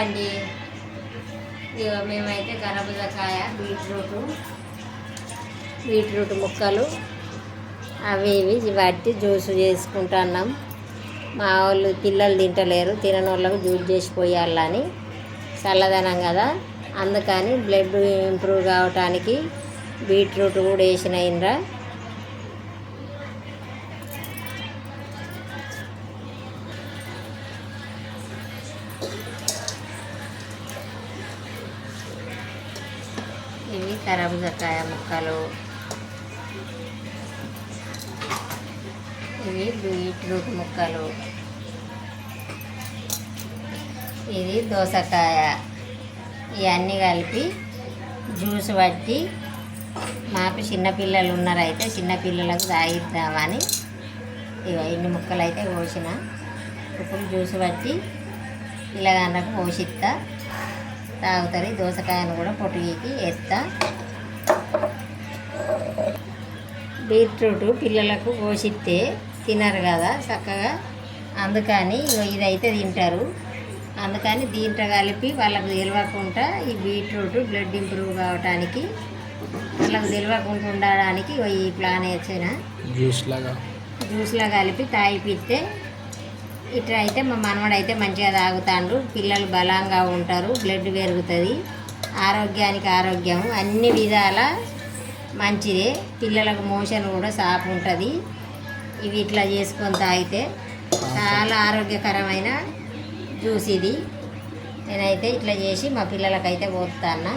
అండి. ఇక మేమైతే కరబుజకాయ బీట్రూట్ ముక్కలు అవి ఇవి పట్టి జ్యూస్ చేసుకుంటున్నాం. మా వాళ్ళు పిల్లలు తింటలేరు, తిననోళ్ళకు జ్యూస్ చేసి పోయాలని, చల్లదనం కదా అందుకని బ్లడ్ ఇంప్రూవ్ కావటానికి బీట్రూట్ కూడా వేసిన ఇండ్రా. ఇవి కరబుజకాయ ముక్కలు, ఇవి బీట్రూట్ ముక్కలు, ఇది దోసకాయ. ఇవన్నీ కలిపి జ్యూస్ పట్టి మాకు చిన్నపిల్లలు ఉన్నారైతే చిన్నపిల్లలకు తాగిద్దామని ఇన్ని ముక్కలు అయితే కోసిన. ఇప్పుడు జ్యూస్ పట్టి పిల్లగాళ్ళకు పోషిస్తా, తాగుతుంది. దోసకాయను కూడా పొట్టుకి వేస్తా. బీట్రూట్ పిల్లలకు పోషిస్తే తినరు కదా చక్కగా, అందుకని ఇదైతే తింటారు. అందుకని దీంట్లో కలిపి వాళ్ళకు తెలియకుండా ఈ బీట్రూట్ బ్లడ్ ఇంప్రూవ్ కావడానికి, వాళ్ళకు తెలియకుండా ఉండడానికి ఈ ప్లాన్ వేసిన జ్యూస్లా కలిపి తాగిపిస్తే ఇట్లా అయితే మా మనవడైతే మంచిగా తాగుతాండు. పిల్లలు బలంగా ఉంటారు, బ్లడ్ పెరుగుతుంది, ఆరోగ్యానికి ఆరోగ్యం అన్ని విధాల మంచిదే. పిల్లలకు మోషన్ కూడా సాఫ్ ఉంటుంది. ఇవి ఇట్లా చేసుకొని తాగితే చాలా ఆరోగ్యకరమైన జ్యూస్ ఇది. నేనైతే ఇట్లా చేసి మా పిల్లలకైతే పోస్తాను.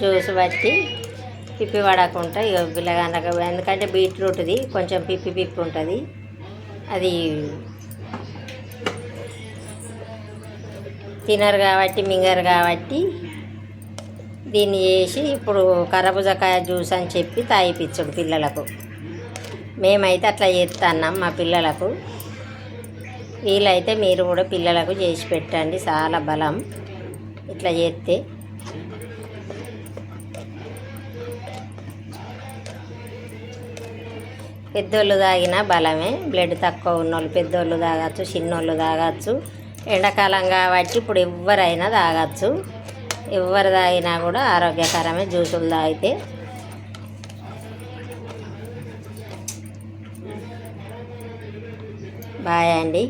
జ్యూస్ బట్టి పిప్పి పడకుండా ఇక పిల్లగాళ్ళకి, ఎందుకంటే బీట్రూట్ది కొంచెం పిప్పి ఉంటుంది, అది తినరు కాబట్టి మింగరు కాబట్టి దీన్ని చేసి ఇప్పుడు కరబుజకాయ జ్యూస్ అని చెప్పి తాగిపించుడు పిల్లలకు. మేమైతే అట్లా చేస్తున్నాం మా పిల్లలకు. వీలైతే మీరు కూడా పిల్లలకు చేసి పెట్టండి, చాలా బలం ఇట్లా చేస్తే. పెద్దోళ్ళు తాగినా బలమే, బ్లడ్ తక్కువ ఉన్నోళ్ళు పెద్దోళ్ళు తాగచ్చు, చిన్నోళ్ళు తాగచ్చు. ఎండాకాలం కాబట్టి ఇప్పుడు ఎవరైనా తాగచ్చు, ఎవరు తాగినా కూడా ఆరోగ్యకరమే జ్యూసులు తాగితే. బాయ్ అండి.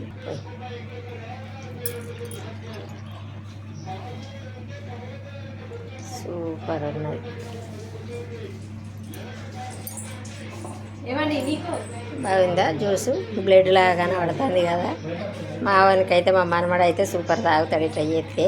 సూపర్ ఉన్నది. బాగుందా జ్యూసు? బ్లడ్ లాగా కనబడుతుంది కదా. మా వానికైతే మా మనమడైతే సూపర్ తాగుతాడు ఇట్లా చేస్తే.